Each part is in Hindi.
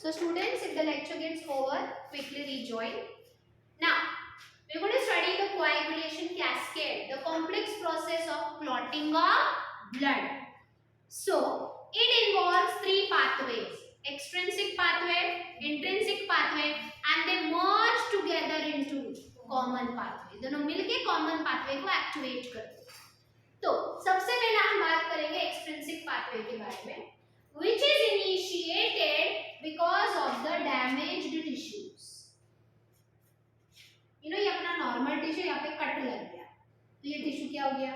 So students, if the lecture gets over, quickly rejoin. Now, we're going to study the coagulation cascade, the complex process of clotting of blood. So, it involves three pathways: extrinsic pathway, intrinsic pathway, and they merge together into common pathway. दोनों मिलके common pathway को activate करते हैं. तो सबसे पहले हम बात करेंगे extrinsic pathway के बारे में, which is initiated because of the damaged tissues. You know, ये अपना normal tissue यहाँ पे कट लग गया, तो ये tissue क्या हो गया?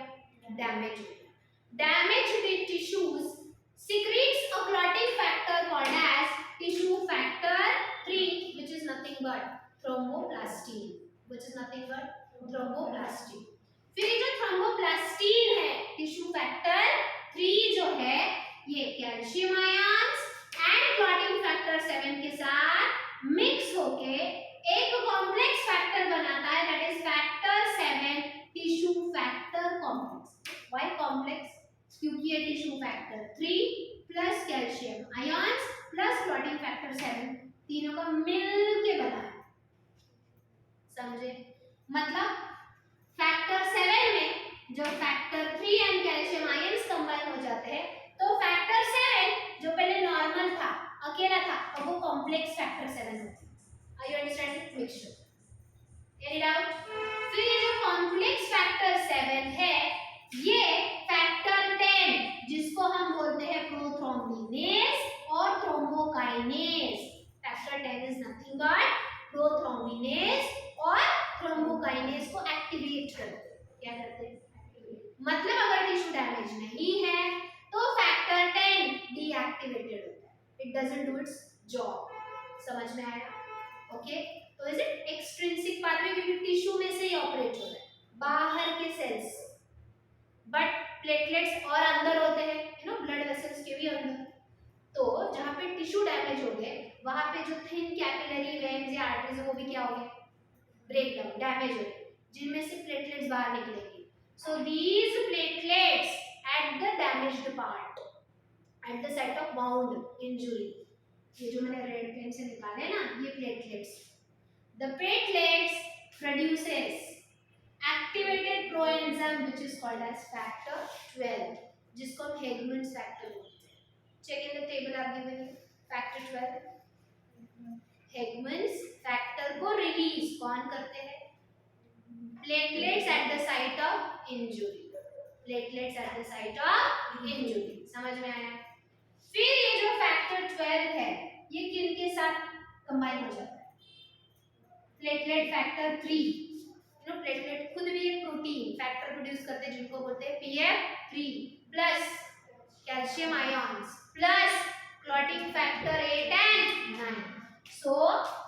Damage हो गया. Damaged tissues secretes a clotting factor called as tissue factor 3, which is nothing but thromboplastin. Which is nothing but thromboplastin. फिर ये जो थ्रोम्बोप्लास्टिन है, टिश्यू फैक्टर 3 जो है, ये calcium ions and clotting factor 7 के साथ मिक्स होके एक कॉम्प्लेक्स फैक्टर बनाता है, that is factor 7 tissue factor complex. Why complex? क्योंकि ये tissue factor 3 plus calcium ions plus clotting factor 7 तीनों का मिलके बना है. समझे? मतलब फैक्टर 7 में जो factor 3 and calcium ions combine हो जाते हैं, तो फैक्टर 7 जो पहले नॉर्मल था, अकेला था, अब वो कॉम्प्लेक्स फैक्टर 7 होता है. Are you understanding? Mixture. Carry out. फिर ये जो कॉम्प्लेक्स फैक्टर 7 है, ये फैक्टर 10 जिसको हम बोलते हैं प्रोथ्रोम्बिनेज और thrombokinase. Factor 10 is nothing but prothrombinase और थ्रोम्बोकाइनेज को एक्टिवेट करते हैं. क्या करते हैं? मतलब अगर टिश्यू डैमेज नहीं है तो फैक्टर 10 डीएक्टिवेटेड होता है. It doesn't do it's job. समझ में आया? ओके. तो इज इट एक्सट्रिंसिक पाथवे, क्योंकि टिश्यू में से ही ऑपरेट हो रहा है, बाहर के सेल्स. बट प्लेटलेट्स और अंदर होते हैं, यू नो, ब्लड वेसल्स के भी अंदर. तो जहां पे टिश्यू डैमेज हो गए, वहां पे जो थिन कैपिलरी वेन्स या आर्टरीज है वो भी क्या हो गए? ब्रेक डाउन, डैमेज हो गए, जिनमें से प्लेटलेट्स बाहर निकलेंगे. So these platelets at the damaged part, at the site of wound injury, ये जो मैंने रेड पेन से निकाले ना, ये platelets. The platelets produces activated proenzyme which is called as factor 12, जिसको हम Hegeman's factor बोलते हैं. Check in the table आप given factor 12. Hegeman's factor को रिलीज कौन करते हैं? Platelets at the site of injury. Platelets at the site of injury. समझ में आया? फिर ये जो फैक्टर 12 है, ये किन के साथ कंबाइन हो जाता है? Platelet factor 3. You know, platelet खुद भी एक प्रोटीन फैक्टर प्रोड्यूस करते हैं जिनको बोलते हैं PF3 plus calcium ions plus clotting factor 8 and 9. So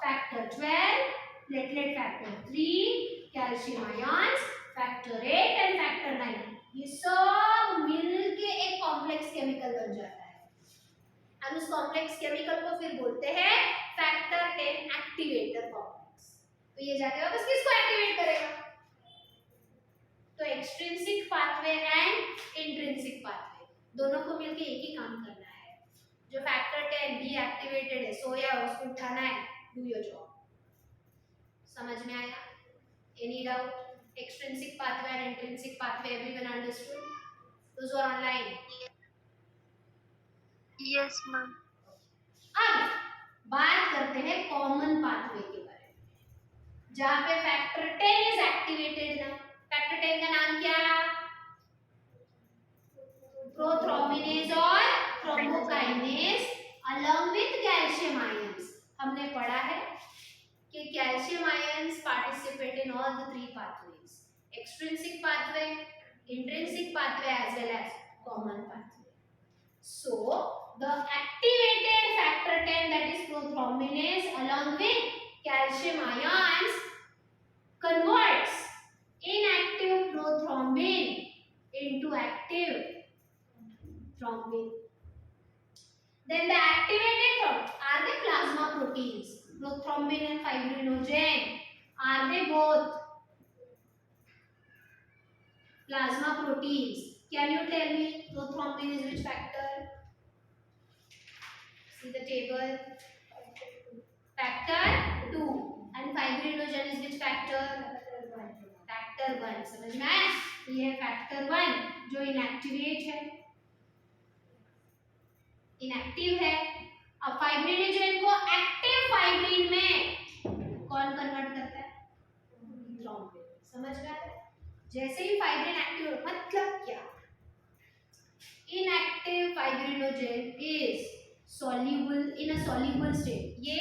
factor 12, platelet factor 3, calcium ions, factor 8 and factor 9, ये सब मिलके एक कॉम्प्लेक्स केमिकल बन जाता है. और उस कॉम्प्लेक्स केमिकल को फिर बोलते हैं फैक्टर 10 एक्टिवेटर कॉम्प्लेक्स. तो ये जाके वापस किसको एक्टिवेट करेगा? तो extrinsic pathway and intrinsic pathway दोनों को मिलके एक ही काम करना है. जो फैक्टर 10 डीएक्टिवेटेड है, सोया उसको उठाना है. Do your job. समझ में आया? Any doubt? Extrinsic pathway and intrinsic pathway, everyone understood? Those who are online? Yes, ma'am. अब बात करते हैं कॉमन पाथवे के बारे में, जहां पे फैक्टर 10 इज एक्टिवेटेड ना. फैक्टर 10 का नाम क्या है? प्रोथ्रोम्बिनेज और thrombokinase along with calcium ions. हमने पढ़ा है कि calcium ions participate in all the three pathways: extrinsic pathway, intrinsic pathway as well as common pathway. So the activated factor 10, that is prothrombinase, along with calcium ions converts inactive prothrombin into active thrombin. Then the activated are the plasma proteins. Prothrombin and fibrinogen, are they both plasma proteins? Can you tell me prothrombin is which factor? See the table. factor 2 and fibrinogen is which factor? Factor 1. समझ में आया? ये है factor 1 जो inactivate है, inactive है. अब fibrinogen को active fibrin में कौन कन्वर्ट करता है? थ्रोम्बिन. समझ में आया? जैसे ही फाइब्रिन एक्टिव हो, मतलब क्या? Inactive fibrinogen is soluble in a soluble state. ये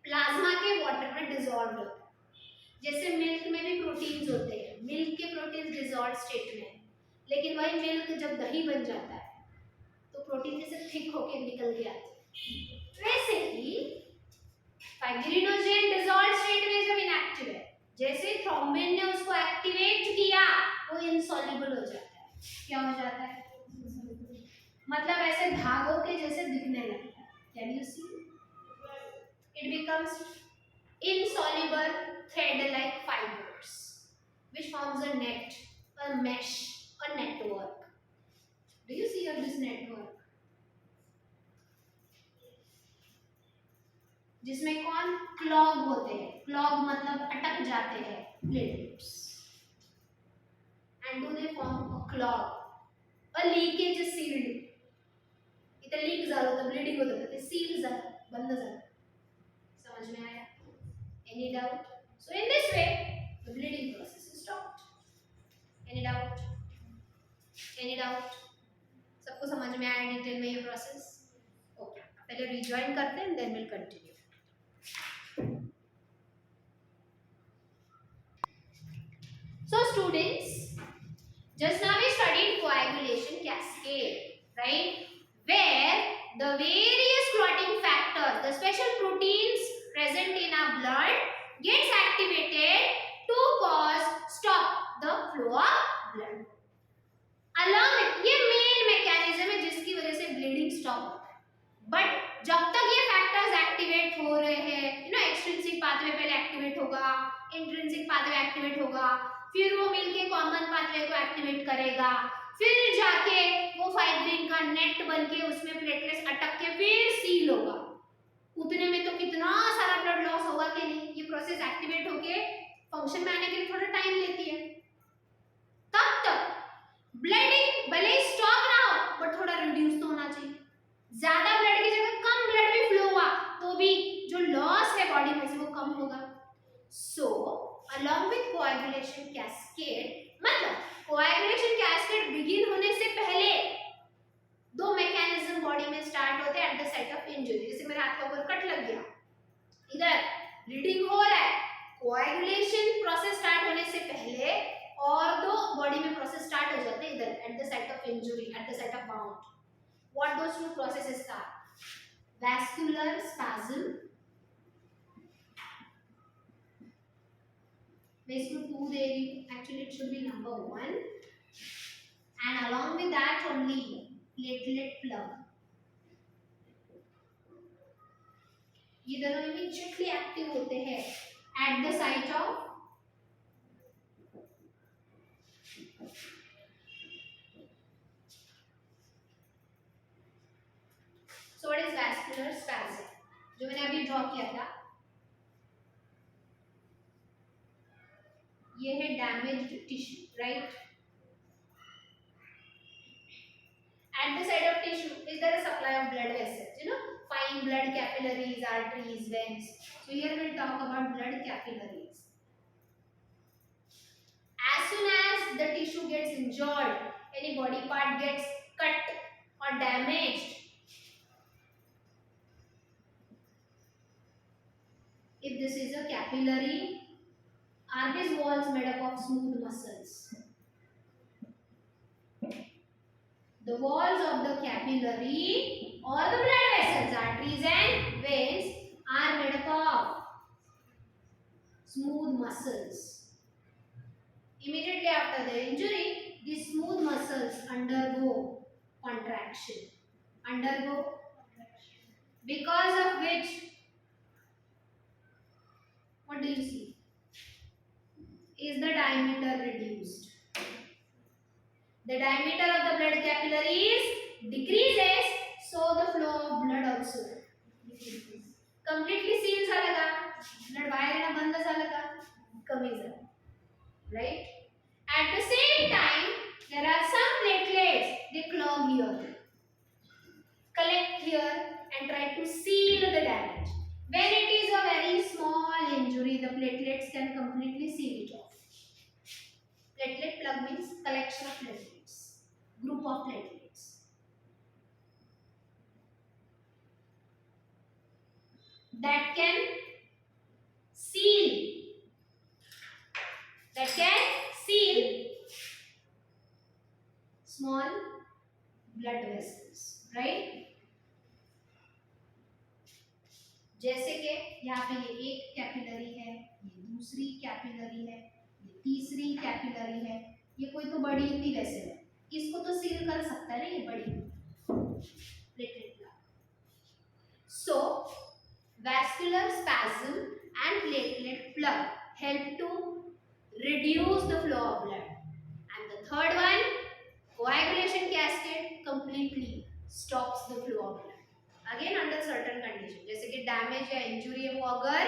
प्लाज्मा के वाटर में डिसॉल्व होता है. जैसे मिल्क में भी प्रोटीन्स होते हैं, मिल्क के प्रोटीन्स डिसॉल्व स्टेट में है, लेकिन वही मिल्क जब दही बन जाता है तो प्रोटीन जैसे थिक होके निकल के आते हैं. वैसे ही फाइब्रिनोजेन डिसॉल्व स्टेट में जब इनएक्टिव है, जैसे थ्रोम्बिन ने उसको एक्टिवेट किया वो इनसॉल्युबल हो जाता है. क्या हो जाता है? मतलब ऐसे धागों के जैसे दिखने लगता है. Can you see? It becomes insoluble thread like fibers which forms a net, a mesh, a network. Do you see here this network? जिसमें कौन क्लॉग होते हैं. क्लॉग मतलब अटक जाते हैं platelets. and do they form a clog? A leakage is sealed. इधर लीक झालं होतं, ब्लीडिंग होत होतं, ते सील झालं, बंद झालं. समझ में आया? Any doubt? So in this way, the bleeding process is stopped. Any doubt? Any doubt? सबको समझ में आया डिटेल में ये प्रोसेस? ओके, पहले रिजॉइन करते हैं, then will continue. So students, just now we studied coagulation cascade, right? Where the various clotting factors, the special proteins present in our blood gets activated to cause stop the flow of blood. Along with ये main mechanism है जिसकी वजह से bleeding stop होता है. But जब तक ये factors activate हो रहे हैं, extrinsic pathway पहले activate होगा, intrinsic pathway activate होगा, फिर वो मिलके common pathway को activate करेगा, फिर जाके वो फाइब्रिन का नेट बनके उसमें प्लेटलेट्स अटक के फिर सील होगा. उतने में तो कितना सारा ब्लड लॉस होगा कि नहीं. ये प्रोसेस एक्टिवेट होके फंक्शन में आने के लिए थोड़ा टाइम लेती है. तब तक ब्लडिंग भले ही स्टॉप ना हो बट थोड़ा रिड्यूस तो होना चाहिए. ज्यादा ब्लड की जगह कम ब्लड भी फ्लो हुआ तो भी जो लॉस है बॉडी में से वो कम होगा. सो along with coagulation cascade, मतलब coagulation cascade begin होने से पहले दो मैकेनिज्म बॉडी में स्टार्ट होते हैं eight the site of injury. जैसे मेरे हाथ के ऊपर कट लग गया, इधर ब्लीडिंग हो रहा है, कोएगुलेशन प्रोसेस स्टार्ट होने से पहले और दो बॉडी में प्रोसेस स्टार्ट हो जाते हैं इधर at the site of injury, at the site of bound. What those two processes are? Vascular spasm. मैं इसको 2 दे रही हूँ, actually it should be number 1 and along with that only platelet plug. ये दोनों immediately एक्टिव होते हैं at the site of so what is vascular spasm जो मैंने अभी ड्रॉ किया था. ये है damaged tissue, right? At the side of tissue, is there a supply of blood vessels? Fine blood capillaries, arteries, veins. So here we'll talk about blood capillaries. As soon as the tissue gets injured, any body part gets cut or damaged, if this is a capillary, are these walls made up of smooth muscles? The walls of the capillary or the blood vessels, arteries and veins are made up of smooth muscles. Immediately after the injury, these smooth muscles undergo contraction. Because of which, what do you see? Is the diameter reduced? The diameter of the blood capillaries decreases, so the flow of blood also decreases. Completely seal झालं का, ब्लड बाहेर येणं बंद झालं का, कमी झालं, right. At the same time, there are some platelets, they clog here, collect here and try to seal the damage. When it is a very small injury, the platelets can completely seal it off. Platelet plug means collection of platelets, group of platelets. That can seal small blood vessels, right. जैसे कि यहाँ पे ये एक कैपिलरी है, ये दूसरी कैपिलरी है, ये तीसरी कैपिलरी है, ये कोई तो बड़ी इतनी वेसल है, इसको तो सील कर सकता है ना ये बड़ी platelet plug. So vascular spasm and platelet plug help to reduce the flow of blood. And the third one, coagulation cascade completely stops the flow of blood. Again under certain condition, जैसे कि damage या injury है वो अगर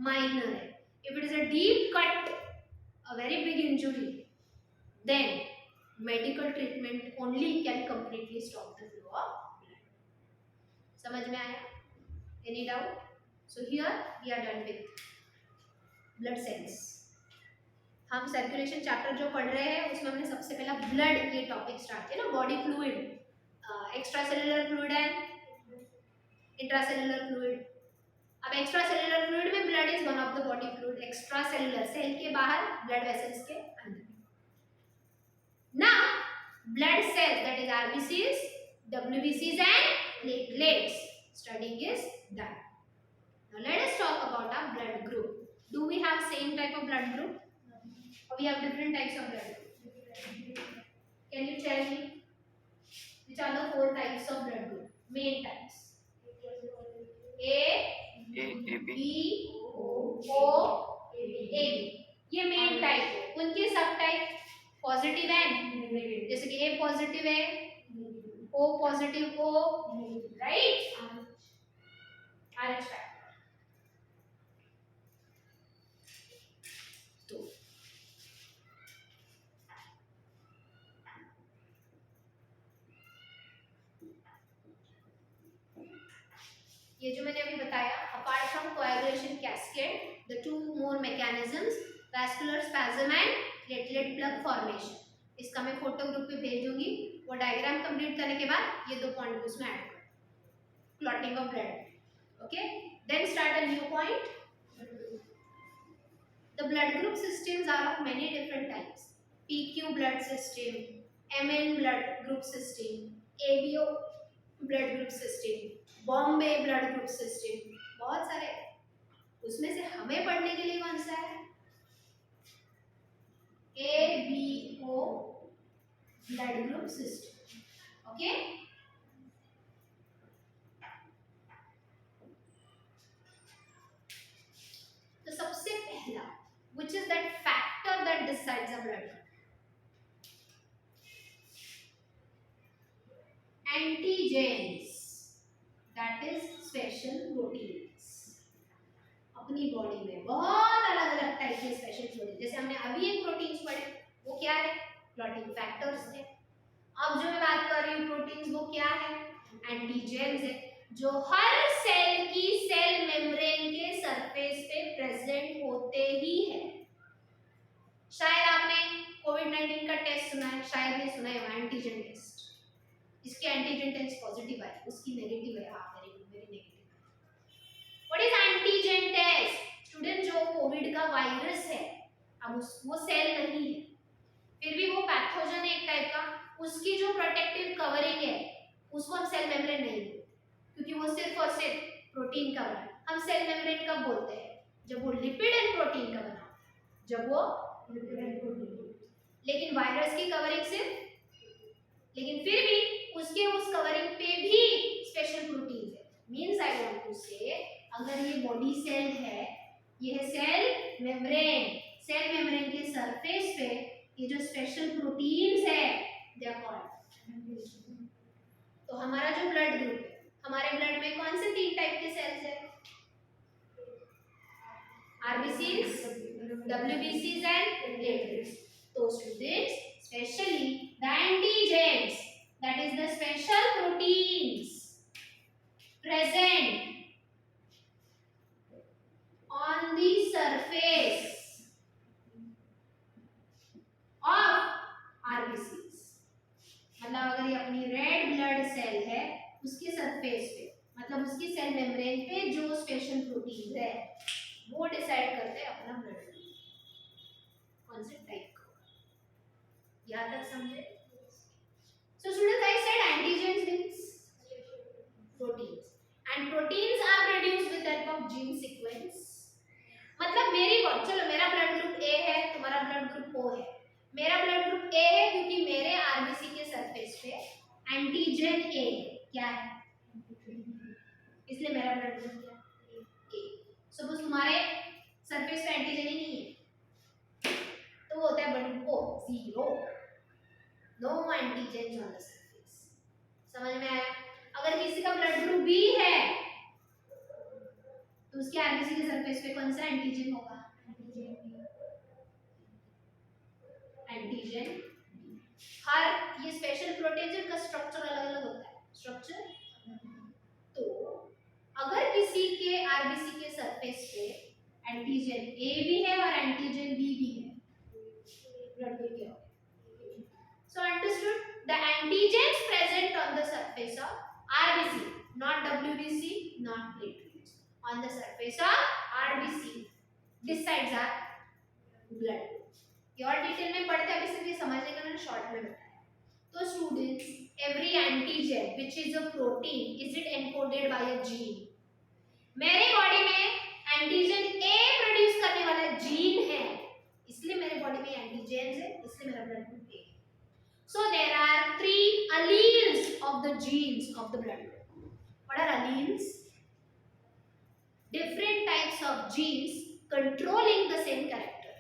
minor है, if it is a deep cut, a very big injury, then medical treatment only can completely stop the flow of blood. समझ में आया? Any doubt? So here we are done with blood cells. हम सर्कुलेशन चैप्टर जो पढ़ रहे हैं उसमें हमने सबसे पहला ब्लड ये टॉपिक स्टार्ट किया ना, body fluid, extra cellular fluid and intracellular fluid. अब एक्स्ट्रा सेलुलर फ्लूइड में blood is one of the body fluid, extra cellular cell के बाहर, ब्लड वेसल्स के अंदर. Now blood cells that is RBCs, डब्ल्यूबीसीज and platelets studying is done. Now let us talk about our blood group. Do we have same type of blood group or we have different types of blood group? Can you tell me which are the 4 types of blood group, main types? A, B, O, AB. ये मेन टाइप है. उनके सब टाइप पॉजिटिव है, जैसे कि A पॉजिटिव है, O positive O, right, RH factor. तो ये जो मैंने अभी बताया, apart from coagulation cascade, the 2 more mechanisms, vascular spasm and platelet plug formation. इसका मैं फोटो ग्रुप पे भेज दूंगी. वो डायग्राम कंप्लीट करने के बाद ये 2 पॉइंट उसमें ऐड करो. Clotting of blood, okay. Then start a new point. The blood group systems are of many different types. PQ blood system, MN blood group system, ABO blood group system, Bombay blood group system, बहुत सारे. उसमें से हमें पढ़ने के लिए कौन सा है? ABO blood group system, okay. तो सबसे पहला, which is that factor that decides a blood group? Antigens, that is special proteins. अपनी बॉडी में बहुत अलग अलग टाइप के स्पेशल प्रोटीन, जैसे हमने अभी एक प्रोटीन्स पढ़े, वो क्या है? क्लॉटिंग फैक्टर्स है. अब जो मैं बात कर रही हूँ प्रोटीन्स, वो क्या है? एंटीजेंस है, जो हर सेल की सेल मेम्ब्रेन के सरफेस पे प्रेजेंट होते ही है. शायद आपने कोविड-19 का टेस्ट सुना है, शायद नहीं सुना है, एंटीजन टेस्ट. इसके एंटीजन टेस्ट पॉजिटिव है, उसकी नेगेटिव है. हाँ, very good, very negative. What is antigen test? Student, जो कोविड का वायरस है, अब वो सेल नहीं है, फिर भी वो पैथोजन है एक टाइप का, उसकी जो प्रोटेक्टिव कवरिंग है उसको हम सेल मेम्ब्रेन नहीं बोलते, क्योंकि वो सिर्फ और सिर्फ प्रोटीन का बना. हम सेल मेम्ब्रेन कब बोलते हैं? जब वो लिपिड एंड प्रोटीन का बना, जब वो लिपिड एंड प्रोटीन. लेकिन वायरस की कवरिंग सिर्फ, लेकिन फिर भी उसके उस कवरिंग पे भी स्पेशल प्रोटीन है. मींस आई वांट टू से, अगर ये बॉडी सेल है, ये है सेल मेम्ब्रेन, सेल मेम्ब्रेन के सरफेस पे ये जो स्पेशल प्रोटीन्स है, दे आर कॉल्ड. तो हमारा जो ब्लड ग्रुप है, हमारे ब्लड में कौन से 3 टाइप के सेल्स है? RBCs, WBCs and platelets. So students, especially the antigens, that is the special proteins present on the surface of RBCs. मतलब अगर ये अपनी रेड ब्लड सेल है उसके सरफेस पे, मतलब उसकी सेल मेम्ब्रेन पे जो स्पेशल प्रोटीन है वो डिसाइड करते हैं अपना ब्लड कौन से टाइप का। यहाँ तक समझे? So students, I said antigens means proteins and proteins are produced with help of gene sequence. मतलब मेरी बॉडी, चलो मेरा ब्लड ग्रुप ए है, तुम्हारा ब्लड ग्रुप ओ है। मेरा ब्लड ग्रुप ए है क्योंकि मेरे आरबीसी के सरफेस पे एंटीजन ए है। क्या है? इसलिए मेरा ब्लड ग्रुप क्या है? ए। सपोज तुम्हारे सरफेस पे एंटीजन ही नहीं है तो वो होता है blood group O, zero, no antigen on the surface. समझ में आया? अगर किसी का ब्लड ग्रुप बी है तो उसके आरबीसी के सरफेस पे कौन सा एंटीजन होगा? एंटीजन। हर ये स्पेशल प्रोटीन का स्ट्रक्चर अलग अलग होता है। स्ट्रक्चर तो अगर किसी के आरबीसी के सरफेस पे एंटीजन ए भी है और एंटीजन बी भी है, ब्लड ग्रुप क्या होगा? So understood? The antigens present on the surface of RBC, not WBC, not platelets. On the surface of RBC, decides our blood. ये और डिटेल में पढ़ते हैं, अभी सिर्फ ये समझने का मैंने शॉर्ट में बताया। तो students, every antigen which is a protein, is it encoded by a gene? मेरे बॉडी में एंटीजन ए प्रोड्यूस करने वाला जीन है, इसलिए मेरे बॉडी में एंटीजेंस है, इसलिए मेरा blood group A. So there are 3 alleles of the genes of the blood group. What are alleles? Different types of genes controlling the same character.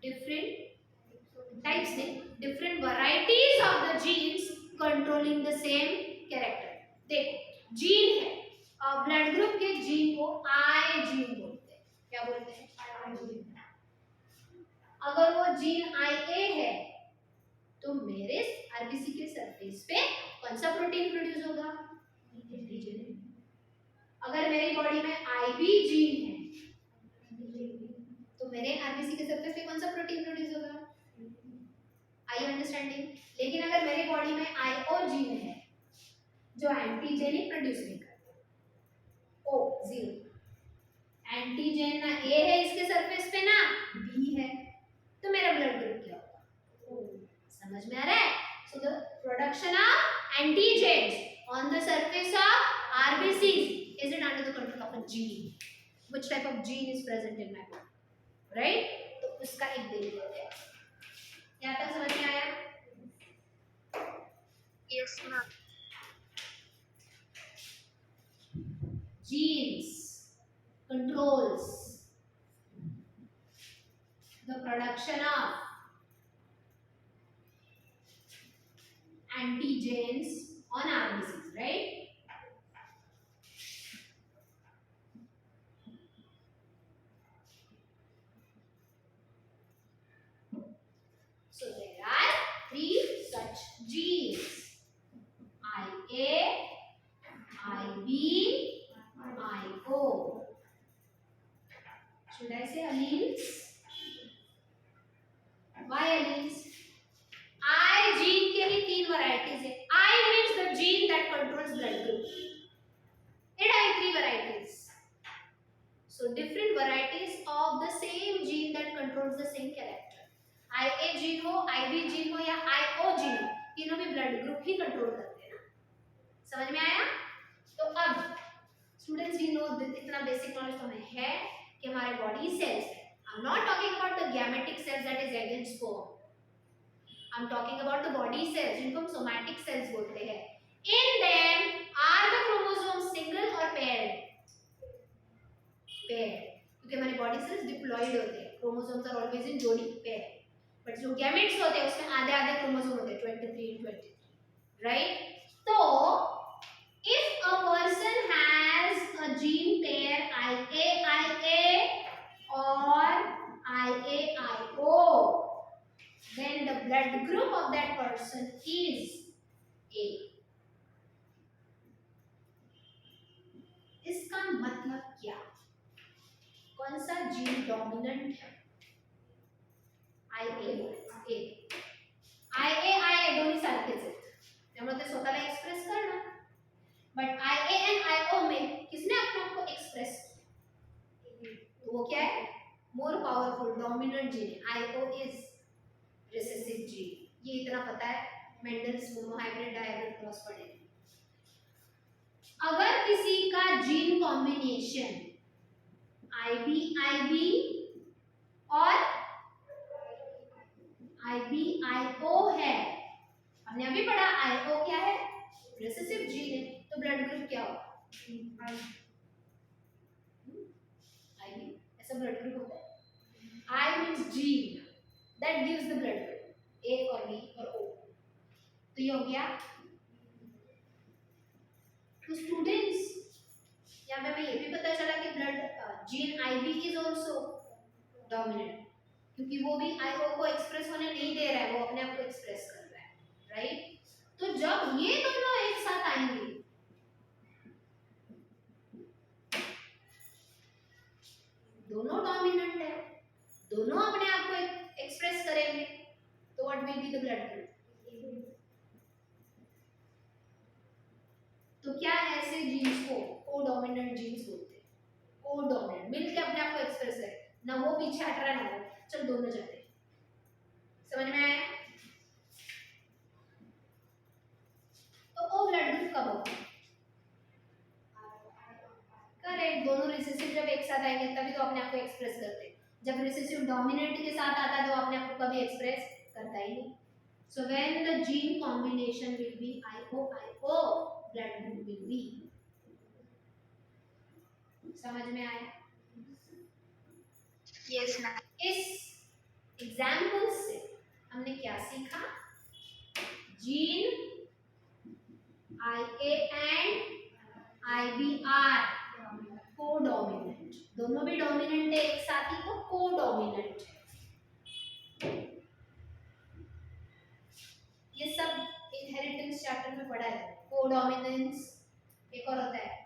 Different types, different varieties of the genes controlling the same character. देखो, जीन है और ब्लड ग्रुप के जीन को आई जीन बोलते हैं। क्या बोलते हैं? आई जीन। अगर वो जीन आई ए है तो मेरे आरबीसी के सरफेस पे कौन सा प्रोटीन प्रोड्यूस होगा? एंटीजन। अगर मेरी बॉडी में आईबी जीन है तो मेरे आरबीसी के सरफेस पे कौन सा प्रोटीन प्रोड्यूस होगा? आई अंडरस्टैंडिंग? लेकिन अगर मेरी बॉडी में आईओ जीन है जो एंटीजन ही प्रोड्यूस नहीं करता, ओ जीरो, एंटीजन ना ए है इसके सरफेस पे ना बी है, तो मेरा ब्लड ग्रुप क्या होगा? समझ में आ रहा है? So the production of antigens on the surface of RBCs, is it under the control of a gene? Which type of gene is present in my body? Right? तो उसका एक देख लेते हैं। यहाँ तक समझ में आया? Yes, ma'am. Genes controls the production of antigens on RBCs, right? So there are 3 such genes: IA, IB, IO. Should I say alleles? Why alleles? I gene के भी 3 varieties है। I means the gene that controls blood group. It has 3 varieties. So different varieties of the same gene that controls the same character. IA gene हो, IB gene हो या IO gene हो, तीनों भी blood group ही control करते हैं ना। समझ में आया? तो अब students we know इतना basic knowledge तो हमें है कि हमारे body cells है। I'm not talking about the gametic cells that is egg and sperm. I'm talking about the body cells जिनको हम somatic cells बोलते हैं। In them are the chromosomes single or paired? Paired, क्योंकि हमारे body cells diploid होते हैं। Chromosomes are always in जोड़ी pair. But जो gametes होते हैं उसमें आधे आधे chromosome होते हैं 23 and 23, right? तो if a person has a gene pair IA gene dominant है? IA दोन्ही सारखेच आहेत, त्यामुळे ते स्वतःला एक्सप्रेस करणार. बट IA एंड IO में किसने अपने आप को एक्सप्रेस, वो क्या है? मोर पावरफुल डोमिनेंट जीन है. IO is recessive gene. ये इतना पता है, मेंडल्स मोनोहाइब्रिड डायहाइब्रिड क्रॉस पढ़े. अगर किसी का जीन कॉम्बिनेशन IB और IO है, हमने अभी पढ़ा IO क्या है? रिसेसिव जीन है, तो ब्लड ग्रुप क्या होगा? IB. ऐसा ब्लड ग्रुप होता है. I means gene that gives the blood group, A और B और O. तो ये हो गया. तो स्टूडेंट्स, यहाँ पे हमें ये भी पता चला कि blood gene IB is also dominant, क्योंकि वो भी IO को एक्सप्रेस होने नहीं दे रहा है, वो अपने आप को एक्सप्रेस कर रहा है, राइट? तो जब ये दोनों एक साथ आएंगे, दोनों डोमिनेंट है, दोनों अपने आप को एक्सप्रेस करेंगे, तो what will be the blood group? तो क्या ऐसे जीन्स को कोडोमिनेंट जीन्स बोलते हैं? कोडोमिनेंट मिलके अपने आप को एक्सप्रेस करे, ना वो पीछे हट रहा है ना वो, चल दोनों जाते हैं. समझ में आया? तो ओ ब्लड ग्रुप कब होगा? करेक्ट, दोनों रिसेसिव जब एक साथ आएंगे तभी तो अपने आप को एक्सप्रेस करते हैं. जब रिसेसिव डोमिनेंट के साथ आता है तो अपने आप को कभी एक्सप्रेस करता ही नहीं. So when the gene combination will be IO, blood group will be. समझ में आया? Yes ma'am. इस एग्जाम्पल से हमने क्या सीखा? Gene IA and IB are codominant, दोनों भी डोमिनेंट है एक साथ ही, तो कोडोमिनेंट है. ये सब इनहेरिटेंस चैप्टर में पढ़ा है. कोडोमिनेंस एक और होता है,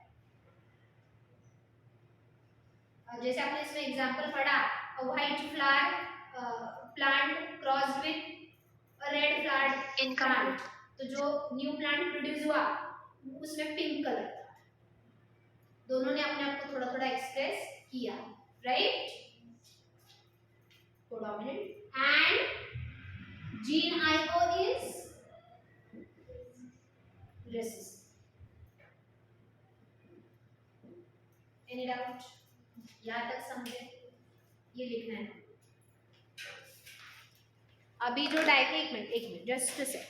जैसे आपने इसमें एग्जांपल पढ़ा, white flower plant crossed with red flower In plant, तो जो न्यू प्लांट प्रोड्यूस हुआ उसमें पिंक कलर था. दोनों ने अपने आप को थोड़ा थोड़ा एक्सप्रेस किया, right? Codominant. And gene IO is recessive. Any doubt? यहाँ तक समझे? ये लिखना है अभी जो एक minute just a sec.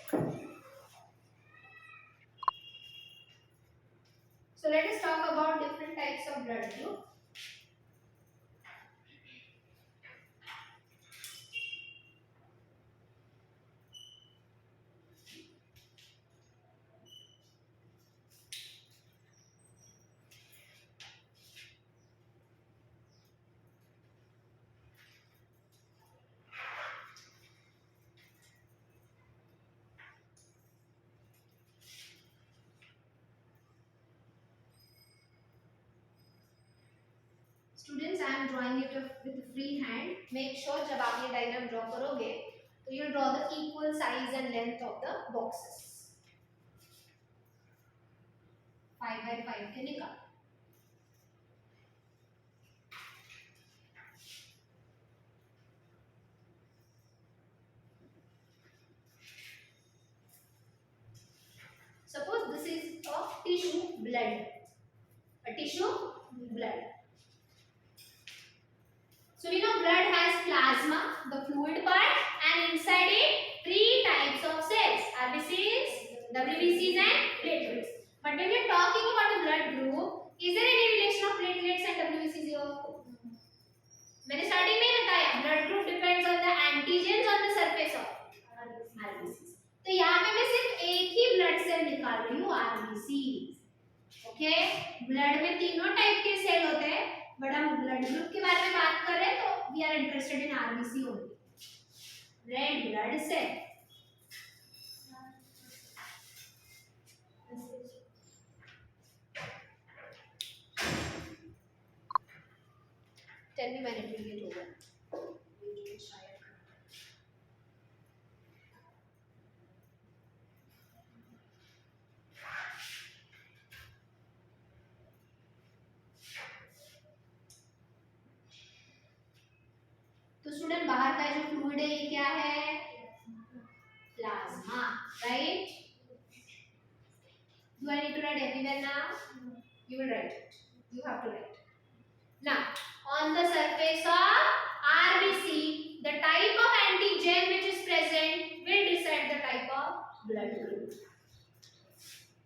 So let us talk about different types of blood group. Students, I am drawing it with free hand. Make sure जब आप ये diagram draw करोगे तो you draw the equal size and length of the boxes. 5 by 5 के निकाल. Suppose this is a tissue blood. A tissue blood. So we know blood has plasma, the fluid part, and inside it 3 types of cells: RBCs, WBCs, and platelets. But when we are talking about the blood group, is there any relation of platelets and WBCs here? मैंने स्टार्टिंग में ही बताया, blood group depends on the antigens on the surface of RBCs. तो यहाँ पे मैं सिर्फ एक ही ब्लड सेल निकाल रही हूँ, RBCs. ओके, ब्लड में तीनों टाइप के सेल होते हैं, बट हम ब्लड ग्रुप के बारे में बात कर रहे हैं तो we are interested in RBC only, red blood cell. Tell me when it will student बाहर का जो फ्लूइड है ये क्या है? Plasma, right? Do I need to write everywhere now? You will write it. You have to write. Now, on the surface of RBC, the type of antigen which is present will decide the type of blood group.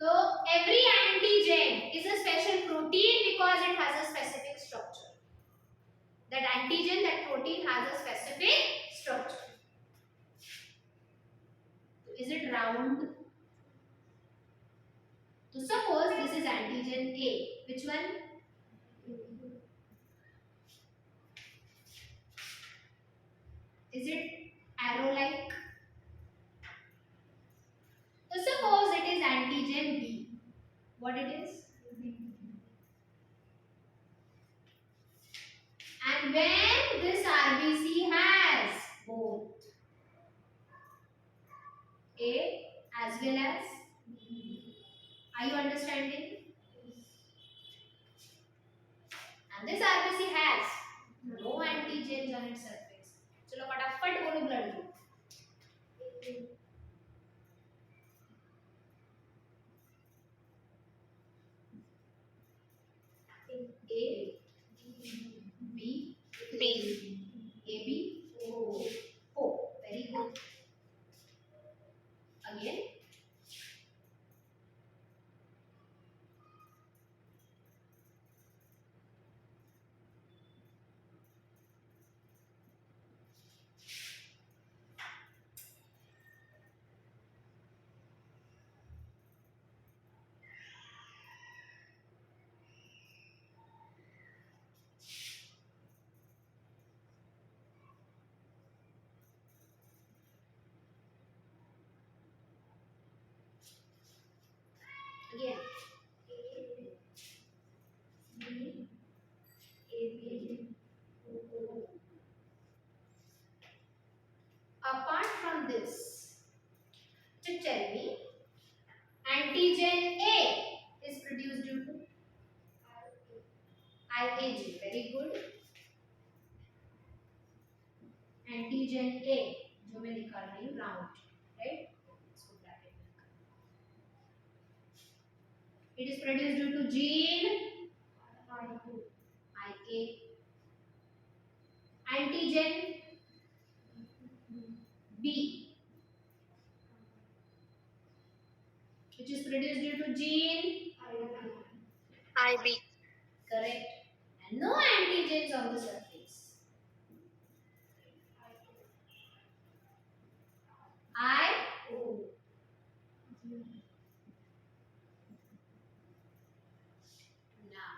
So, every antigen is a special protein because it has a specific structure. That antigen, that protein has a specific structure. So, is it round? So, suppose this is antigen A. Which one? Is it arrow-like? So, suppose it is antigen B. What it is? And when this RBC has both A as well as B. Are you understanding? And this RBC has no antigens on its surface. चलो फटाफट बोलो blood group. A, B, A, B, O. O. Very good. Again. Again. Apart from this, to tell me, antigen A is produced due to IAG. Very good. Antigen A, जो मैं निकाल रही हूँ round, right? इसको bracket में रखा. It is produced due to gene IA. Antigen B, which is produced due to gene IB. Correct. And no antigens on the surface. IO. Now,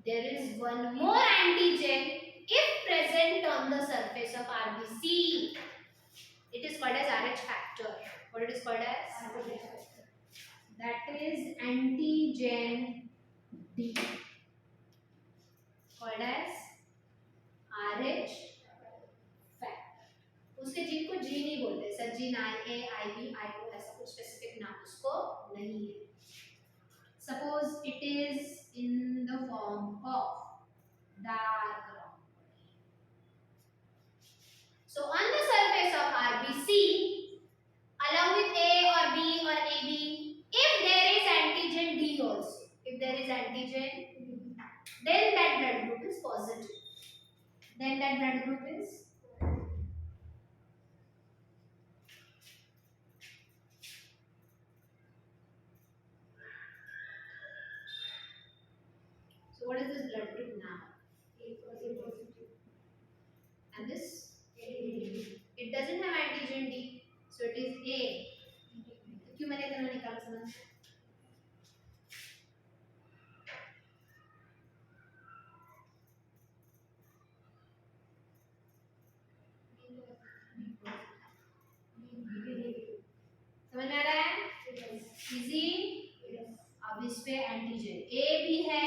there is one more antigen if present on the surface of RBC. It is called as RH factor. What it is called as? RH factor. That is antigen D. Called as RH factor. उसके जीन को जी नहीं बोलते. Sir gene IA, IB, IO ऐसा कुछ स्पेसिफिक नाम उसको नहीं है. Suppose it is in the form of dark brown. So on the surface of RBC, along with A or B or AB, if there is antigen D also, if there is antigen, then that blood group is positive. Then that blood group is so what is this blood group now? And this? It doesn't have antigen D, so it is A. क्यों मैंने इतना निकाला समझ? समझ आ रहा है? इजी. अब इस पे एंटीजन A भी है,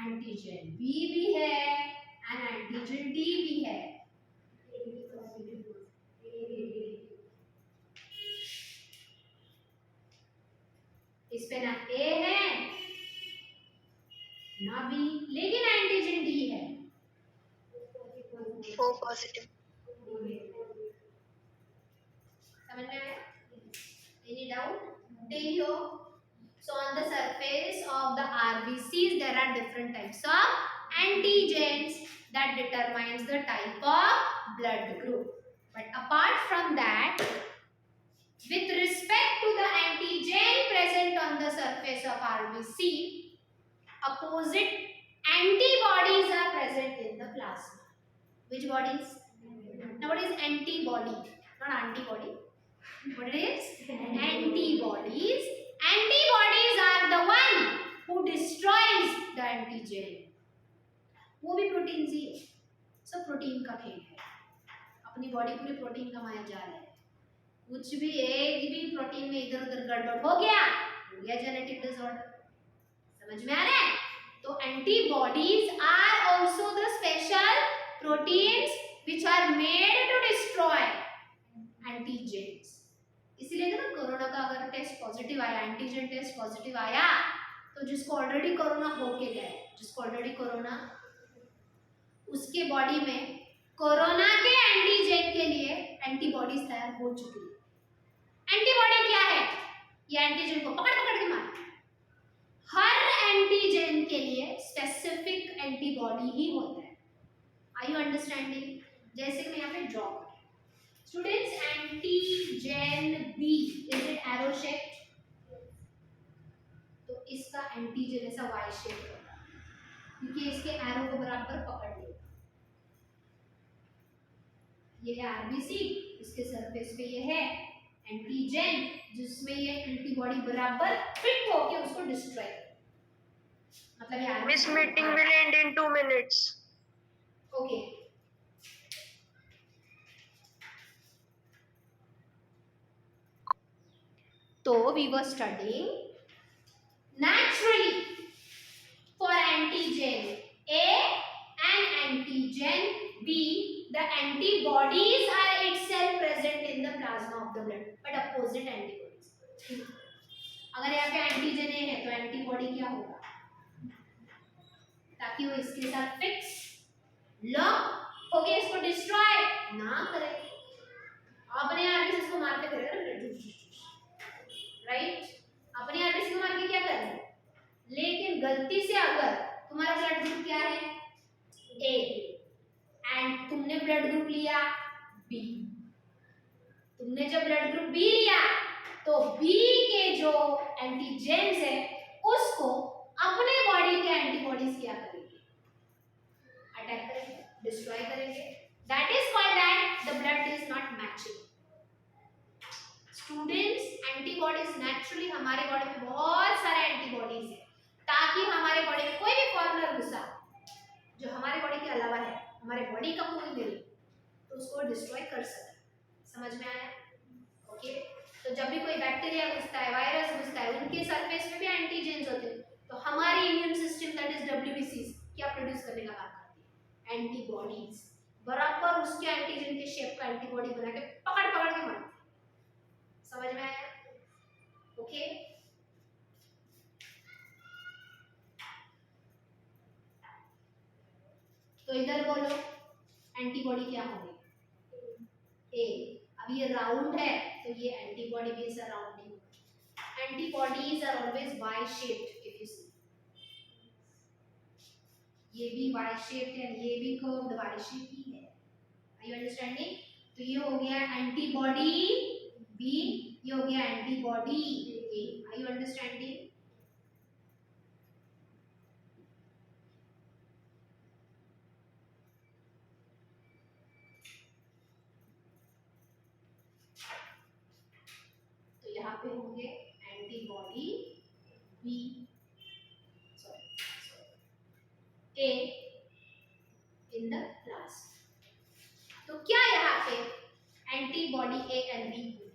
एंटीजन B भी है, एंड एंटीजन D भी है. इस पे ना A है ना B, लेकिन एंटीजन D है. O positive. समझ में आया? Any doubt? Till here. So on the surface of the RBCs there are different types of antigens that determines the type of blood group. But apart from that, with respect to the antigen present on the surface of RBC, opposite antibodies are present in the plasma. Which bodies? Now what is antibody? Not antibody. What it is? Antibodies. Antibodies are the one who destroys the antigen. वो भी प्रोटीन ही है. सब प्रोटीन का खेल है. अपनी बॉडी पूरी प्रोटीन का माया जाल है. कुछ भी एक भी प्रोटीन में इधर उधर गड़बड़ हो गया जेनेटिक डिसऑर्डर. समझ में आ रहा है? तो antibodies are also the special proteins which are made to destroy antigens. इसीलिए ना कोरोना का अगर टेस्ट पॉजिटिव आया, एंटीजन टेस्ट पॉजिटिव आया, तो जिसको ऑलरेडी कोरोना होके गया है, जिसको ऑलरेडी कोरोना, उसके बॉडी में कोरोना के एंटीजन के लिए एंटीबॉडीज तैयार हो चुकी है. एंटीबॉडी क्या है? ये एंटीजन को पकड़ पकड़ के मारता है. हर एंटीजन के लिए स्पेसिफिक एंटीबॉडी ही होता है. Are you understanding? जैसे कि मैं यहाँ पे ड्रॉ कर रही हूँ. Students, antigen B is it arrow shaped? तो इसका एंटीजन ऐसा वाई शेप होगा क्योंकि इसके एरो को बराबर पकड़ लिया. ये है आरबीसी, इसके सरफेस पे ये है एंटीजन जिसमें ये एंटीबॉडी बराबर फिट होके उसको डिस्ट्रॉय करे. मतलब ये This meeting will end in 2 minutes. Okay. So we were studying naturally for antigen A and antigen B, the antibodies are itself present in the plasma of the blood, but opposite antibodies. अगर यहाँ पे एंटीजन A है तो एंटीबॉडी क्या होगा? ताकि वो इसके साथ फिक्स लॉक होके इसको डिस्ट्रॉय ना करे. अपने आरबीसी इसको मारते करेगा राइट. अपने आरबीसी को मार के क्या करना है? लेकिन गलती से अगर तुम्हारा ब्लड ग्रुप क्या है? ए, एंड तुमने ब्लड ग्रुप लिया बी. तुमने जब ब्लड ग्रुप बी लिया तो बी के जो एंटीजेंस है उसको अपने बॉडी के एंटीबॉडीज क्या करेंगे? अटैक करेंगे, डिस्ट्रॉय करेंगे. That is called that the blood is not matching. Students, antibodies naturally हमारे बॉडी में बहुत सारे एंटीबॉडीज है ताकि हमारे बॉडी में कोई भी फॉरेनर घुसा जो हमारे बॉडी के अलावा है, हमारे बॉडी का कोई नहीं, तो उसको डिस्ट्रॉय कर सके. समझ में आया? ओके. तो जब भी कोई बैक्टीरिया घुसता है, वायरस घुसता है, उनके सरफेस में भी एंटीजेंस होते हैं. तो हमारी इम्यून सिस्टम दैट इज डब्ल्यूबीसीज क्या प्रोड्यूस करने का काम करती है? एंटीबॉडीज. बराबर उसके एंटीजन के शेप का एंटीबॉडी बना के पकड़ पकड़ के मारती है. समझ में आया? ओके. तो इधर बोलो एंटीबॉडी क्या होगी? ए. अब ये राउंड है तो ये एंटीबॉडी भी surrounding. Antibodies are always Y shaped. If you see ये भी वाई शेप्ड है, ये भी कर्व्ड वाई शेप ही है. Are you understanding? तो ये हो गया एंटीबॉडी बी, ये हो गया antibody A. Are you understanding? तो यहाँ पे होंगे antibody B, sorry A in the class. तो क्या यहाँ पे एंटीबॉडी ए एंड बी होंगे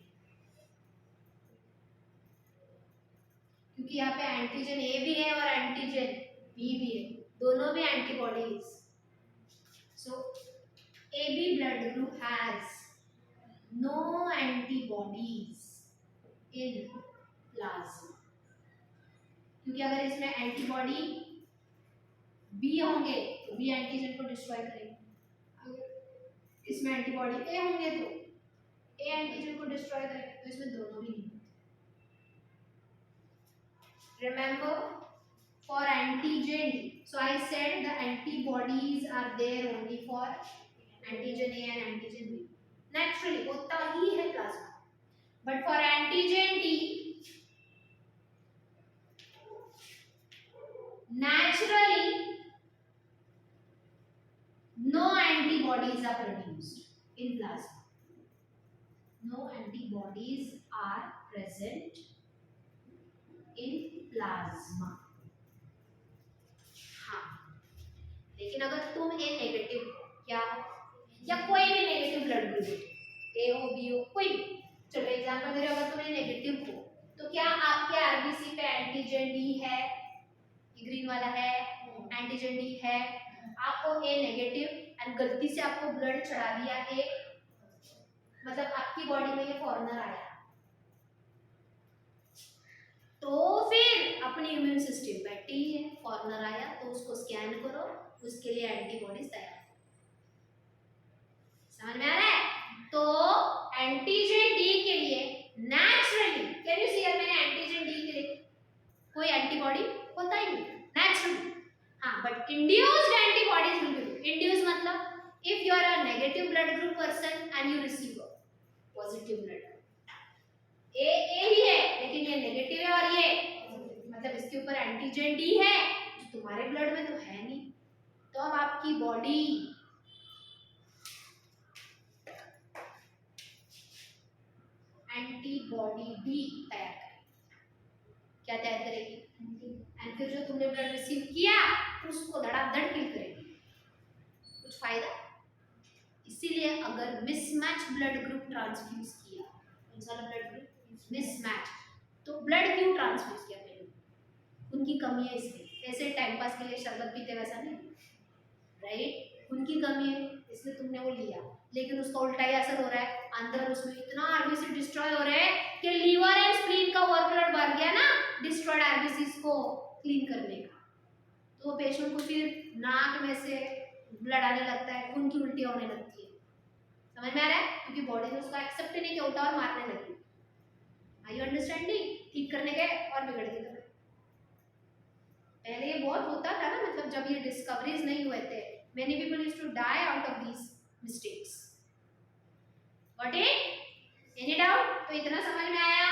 क्योंकि यहाँ पे एंटीजन ए भी है और एंटीजन बी भी है, दोनों भी antibodies. So A B blood group has no antibodies in plasma क्योंकि अगर इसमें एंटीबॉडी बी होंगे तो बी एंटीजन को डिस्ट्रॉय करेंगे. इसमें एंटीबॉडी ए होंगे तो ए एंटीजन को डिस्ट्रॉय करेंगे, तो इसमें दोनों भी नहीं होते। Remember for antigen D. So I said the antibodies are there only for antigen A and antigen B. Naturally होता ही है plasma, but for antigen D naturally no antibodies are produced in plasma. No antibodies are present in plasma. लेकिन अगर तुम ए नेगेटिव हो क्या या कोई भी नेगेटिव ब्लड ग्रुप ए हो बी हो कोई भी, चलो एग्जांपल दे रहे हो, अगर तुम ए नेगेटिव हो तो क्या आपके आरबीसी पे एंटीजन डी है, ये ग्रीन वाला है, एंटीजन डी है, आपको ए नेगेटिव एंड गलती से आपको ब्लड चढ़ा दिया ए, मतलब आपकी बॉडी में ये फॉरेनर आया, तो फिर अपनी इम्यून सिस्टम बैठी है, फॉरेनर आया तो उसको स्कैन करो, उसके लिए एंटीबॉडीज तैयार, समझ में आ रहा है? तो एंटीजन डी के लिए naturally, can you see here, मैंने एंटीजन डी के लिए कोई एंटीबॉडी होता ही नहीं नेचुरली, हाँ, but induced antibodies will be induce, मतलब if you are a negative blood group person and you receive a positive blood, ए ही है लेकिन ये नेगेटिव है और ये मतलब इसके ऊपर एंटीजन डी है जो तुम्हारे ब्लड में तो है नहीं, तो अब आपकी बॉडी एंटीबॉडी डी तैयार करेगी, क्या तैयार करेगी, एंड फिर जो तुमने ब्लड रिसीव किया उसको धड़ाधड़ किल करेगी, कुछ फायदा? इसीलिए अगर मिसमैच ब्लड ग्रुप ट्रांसफ्यूज किया, कौन सा ब्लड ग्रुप मिसमैच, तो ब्लड क्यों ट्रांसफ्यूज किया पहले, उनकी कमी है इसलिए, ऐसे टाइम पास के लिए शरबत पीते वैसा नहीं, राइट, उनकी कमी है इसलिए तुमने वो लिया, लेकिन उसका उल्टा ही असर हो रहा है, अंदर उसमें इतना आरबीसी डिस्ट्रॉय हो रहा है कि लीवर एंड स्प्लीन का वर्कलोड बढ़ गया ना डिस्ट्रॉयड आरबीसीज को क्लीन करने का, तो वो पेशेंट को फिर नाक में से ब्लड आने लगता है, खून की उल्टी होने लगती है, समझ में आ रहा है? क्योंकि बॉडी ने उसका एक्सेप्ट नहीं किया, उल्टा और मारने लगी, आर यू अंडरस्टैंडिंग? ठीक करने गए और बिगड़ गए। पहले ये बहुत होता था ना, मतलब जब ये डिस्कवरीज नहीं हुए थे, many people used to die out of these mistakes. Got it? Any doubt? तो इतना समझ में आया,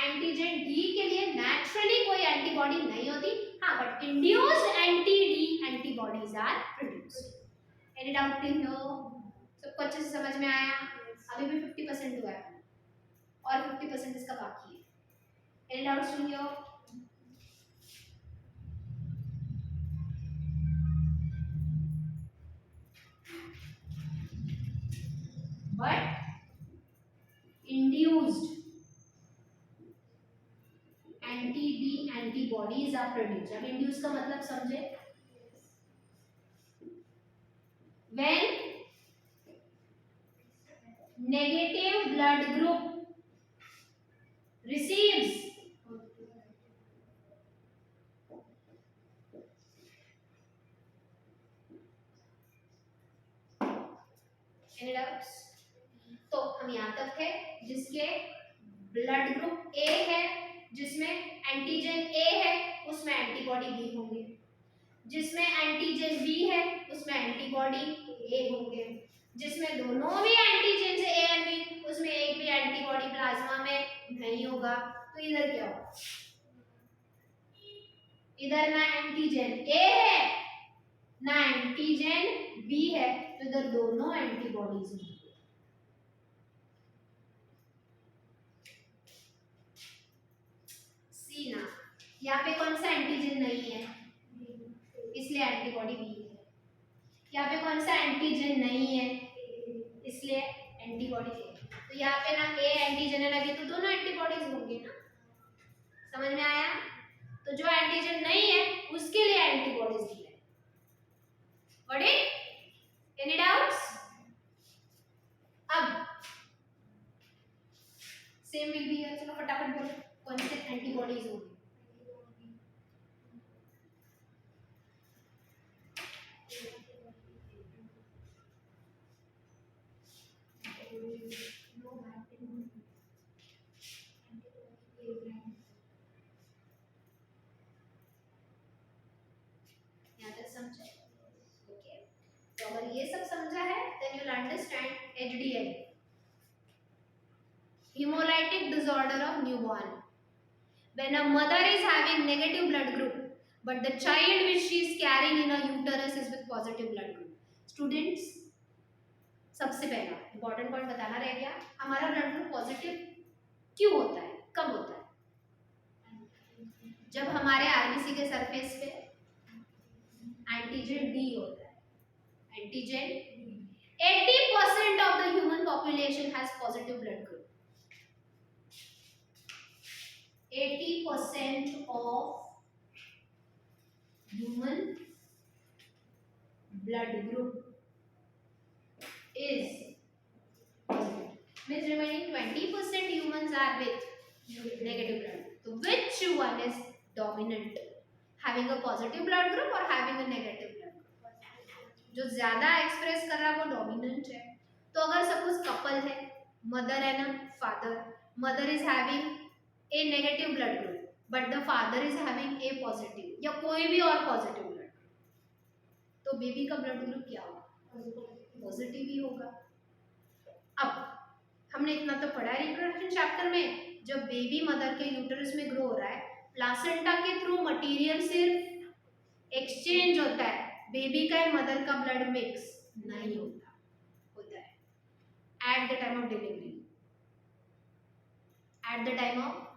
एंटीजन डी के लिए नेचुरली कोई एंटीबॉडी नहीं होती, हाँ, but induced anti D antibodies are produced. Any doubt till here? सबको अच्छे से समझ में आया? अभी भी 50% हुआ है और 50% इसका बाकी है। Any doubts till here? But induced anti-D antibodies are produced. अब induce का मतलब समझे? When negative blood group receives any doubts? तो हम यहाँ तक है, जिसके ब्लड ग्रुप ए है, जिसमें एंटीजन ए है, उसमें एंटीबॉडी बी होंगे, जिसमें एंटीजन बी है उसमें एंटीबॉडी ए होंगे, जिसमें दोनों भी एंटीजन से ए एंड बी, उसमें एक भी एंटीबॉडी प्लाज्मा में नहीं होगा, तो इधर क्या होगा? इधर ना एंटीजन ए है ना एंटीजन बी है, तो इधर दोनों एंटीबॉडीज होंगी। सी ना, यहाँ पे कौन सा एंटीजन नहीं है इसलिए एंटीबॉडी बी है, यहाँ पे कौन सा एंटीजन नहीं है इसलिए एंटीबॉडी ए, तो यहाँ पे ना ए एंटीजन है ना बी, तो दोनों एंटीबॉडीज होंगे ना, समझ में आया? तो जो एंटीजन नहीं है उसके लिए एंटीबॉडीज दी है। Got it? Any doubts? अब सेम विल बी हियर, चलो फटाफट बोलो कौन से एंटीबॉडीज होंगे? HDL, hemolytic disorder of newborn. When a mother is having negative blood group, but the child which she is carrying in a uterus is with positive blood group. Students, सबसे पहला इंपॉर्टेंट पॉइंट बताना रह गया, हमारा ब्लड ग्रुप पॉजिटिव क्यों होता है, कब होता है? जब हमारे आरबीसी के सरफेस पे एंटीजन डी होता है. Antigen 80% of the human population has positive blood group. 80% of human blood group is positive. Means remaining 20% humans are with negative blood. So which one is dominant? Having a positive blood group or having a negative blood group? जो ज्यादा एक्सप्रेस कर रहा है वो डोमिनेंट है. तो अगर सपोज कपल है, मदर है ना, father, mother is having a negative blood group but the father is having a positive या कोई भी और पॉजिटिव ब्लड, तो बेबी का ब्लड ग्रुप क्या होगा? पॉजिटिव ही होगा. अब हमने इतना तो पढ़ा है रिप्रोडक्शन चैप्टर में, जब बेबी मदर के यूटरस में ग्रो हो रहा है, प्लासेंटा के थ्रू मटेरियल सिर्फ एक्सचेंज होता है, बेबी का एंड मदर का ब्लड मिक्स नहीं होता. होता है at the time of delivery. At the time of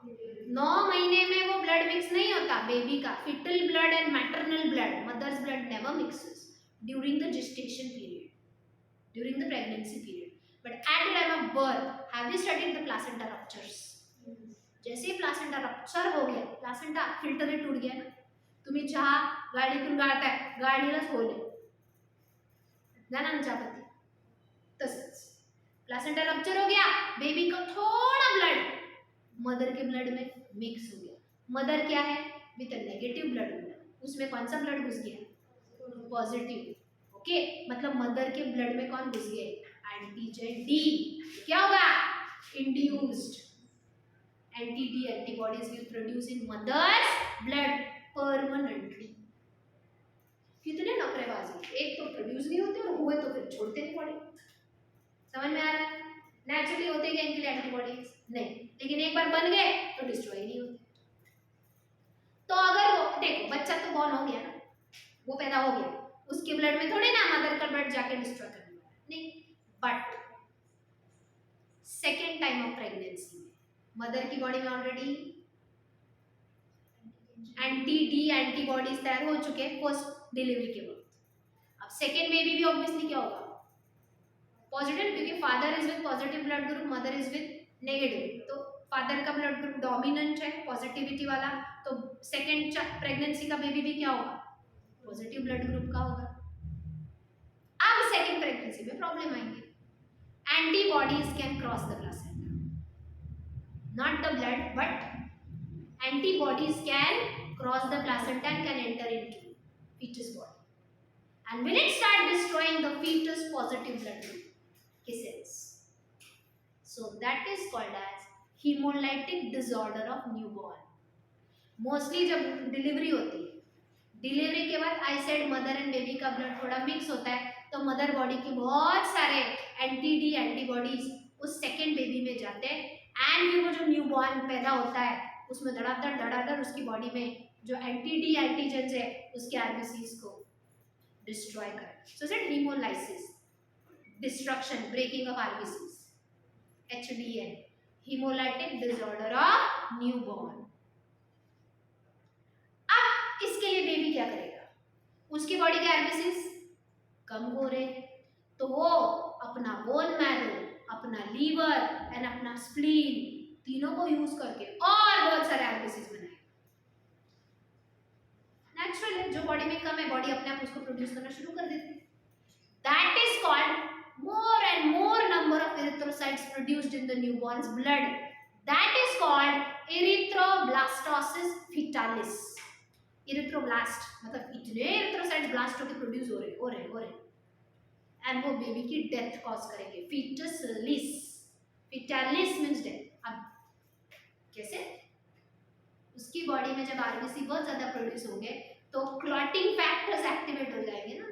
9 महीने में वो ब्लड मिक्स नहीं होता बेबी का. Fetal blood and maternal blood, mother's blood never mixes during the gestation period, during the pregnancy period. But at the time of birth, have you studied the placenta ruptures? जैसे ही प्लासेंटा रप्चर हो गया, प्लासेंटा फिल्टर टूट गया ना, तुम्ही चहा गाडीतून गाळताय, गाडीलाच होल आहे, जाना ना चहापत्ती, तसंच प्लासेंटा रप्चर हो गया, बेबी का थोड़ा ब्लड मदर के ब्लड में मिक्स हो गया. मदर क्या है? With a negative blood group, उसमें कौन सा ब्लड घुस गया? पॉजिटिव. ओके, मतलब मदर के ब्लड में कौन घुस गए? Antigen D. क्या होगा? Induced anti D antibodies will produce in mother's blood permanently. कितने नखरेबाजी, एक तो प्रोड्यूस नहीं होते और हुए तो फिर छोड़ते नहीं बॉडी. समझ में आ रहा है? नेचुरली होते हैं इनके लिए एंटीबॉडीज नहीं, लेकिन एक बार बन गए तो डिस्ट्रॉय नहीं होते. तो अगर वो देखो, बच्चा तो बॉर्न हो गया ना, वो पैदा हो गया, उसके ब्लड में थोड़े ना मदर का ब्लड जाके डिस्ट्रॉय करने वाला नहीं. But second time of pregnancy में मदर की बॉडी में ऑलरेडी एंटी-डी एंटीबॉडीज तैयार हो चुके हैं पोस्ट डिलीवरी के वक्त. अब सेकेंड बेबी भी ऑब्वियसली क्या होगा? पॉजिटिव, क्योंकि father is with positive blood group, mother is with negative. तो फादर का ब्लड ग्रुप डोमिनेंट है, पॉजिटिविटी वाला, तो सेकेंड प्रेगनेंसी का बेबी भी क्या होगा? पॉजिटिव ब्लड ग्रुप का होगा. अब सेकेंड प्रेगनेंसी में प्रॉब्लम आएंगे. Antibodies can cross the placenta, not the blood but antibodies can cross the placenta and can enter into fetus body. And will it start destroying the fetus positive blood group cells? So that is called as hemolytic disorder of newborn. Mostly जब डिलीवरी होती है, डिलीवरी के बाद I said mother and baby का ब्लड थोड़ा मिक्स होता है, तो मदर बॉडी के बहुत सारे एंटी-डी एंटीबॉडीज उस सेकेंड बेबी में जाते हैं, एंड फिर वो जो न्यूबॉर्न पैदा होता है उसमें धड़ाधड़ उसकी बॉडी में जो एंटी-डी एंटीजेंस है उसके आरबीसीज को डिस्ट्रॉय कर. So it haemolysis, destruction, breaking of RBCs, HDN, hemolytic disorder of newborn. अब इसके लिए बेबी क्या करेगा? उसकी बॉडी के आरबीसीज कम हो रहे, तो वो अपना बोन मैरो, अपना लीवर एंड अपना स्प्लीन तीनों को यूज करके और बहुत सारे आरबीसीज बनाए. नेचुरल है, जो बॉडी में कम है बॉडी अपने आप उसको प्रोड्यूस करना शुरू कर देती है. That is called more and more number of erythrocytes produced in the newborn's blood. That is called erythroblastosis fetalis. erythroblast मतलब इतने erythrocytes ब्लास्ट होकर प्रोड्यूस हो रहे एंड वो बेबी की डेथ कॉज करेंगे. fetalis means death. अब कैसे? उसकी बॉडी में जब आरबीसी बहुत ज्यादा प्रोड्यूस होंगे तो क्लॉटिंग फैक्टर्स एक्टिवेट हो जाएंगे ना,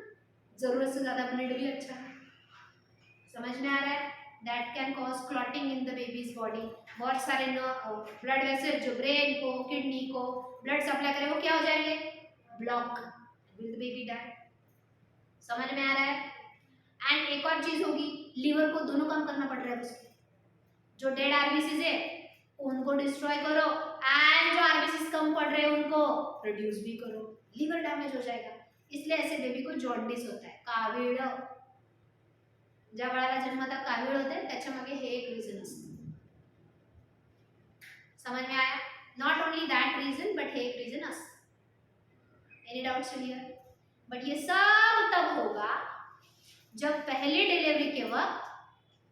जरूरत से ज्यादा ब्लड भी अच्छा है. समझ में आ रहा है? That can cause clotting in the baby's body. बहुत सारे ब्लड वेसल जो ब्रेन को, किडनी को ब्लड सप्लाई करे, वो क्या हो जाएंगे? Block, will the baby die. समझ में आ रहा है? एंड एक और चीज होगी, लीवर को दोनों काम करना पड़ रहा है उसके। जो डेड आरबीसीज है उनको डिस्ट्रॉय करो, एंड जो आरबीसीज कम पड़ रहे हैं उनको प्रोड्यूस भी करो। लीवर डैमेज हो जाएगा, इसलिए ऐसे बेबी को जॉन्डिस होता है, कावीळ। ज्या बाळाला जन्मता कावीळ होते त्याच्या मागे हे एक रीजन असतं। समझ में आया? Not only that reason but हे एक रीजन असतं। Any doubts here? बट ये सब तब होगा जब पहले डिलीवरी के वक्त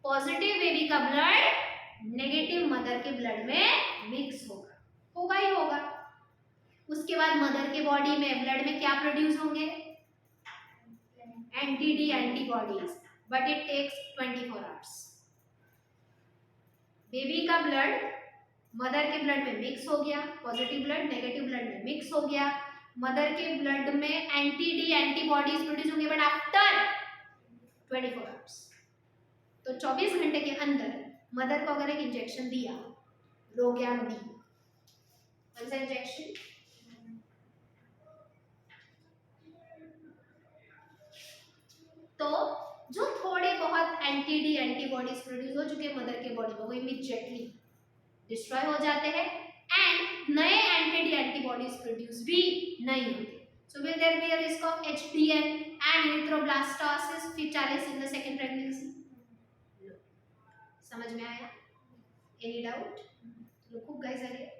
पॉजिटिव बेबी का ब्लड नेगेटिव मदर के ब्लड में मिक्स होगा, होगा ही होगा। उसके बाद मदर के बॉडी में ब्लड में क्या प्रोड्यूस होंगे? Anti D antibodies, but it takes 24 hours. Baby का ब्लड मदर के ब्लड में मिक्स हो गया, पॉजिटिव ब्लड नेगेटिव ब्लड में मिक्स हो गया, मदर के ब्लड में एंटी-डी एंटीबॉडीज प्रोड्यूस होंगे, बट आफ्टर 24 आवर्स। तो 24 घंटे के अंदर मदर को अगर एक इंजेक्शन दिया, रोगैम डी, कौन सा इंजेक्शन? तो जो थोड़े बहुत एंटी-डी एंटीबॉडीज प्रोड्यूस हो चुके मदर के बॉडी में, वो इमीडिएटली डिस्ट्रॉय हो जाते हैं, एंड नए एंटी-डी एंटीबॉडीज प्रोड्यूस भी नहीं होते। So will there be a risk of HDN and erythroblastosis fetus in the second pregnancy? No. समझ में आया? Any doubt? चलो खूब गाइस आगे।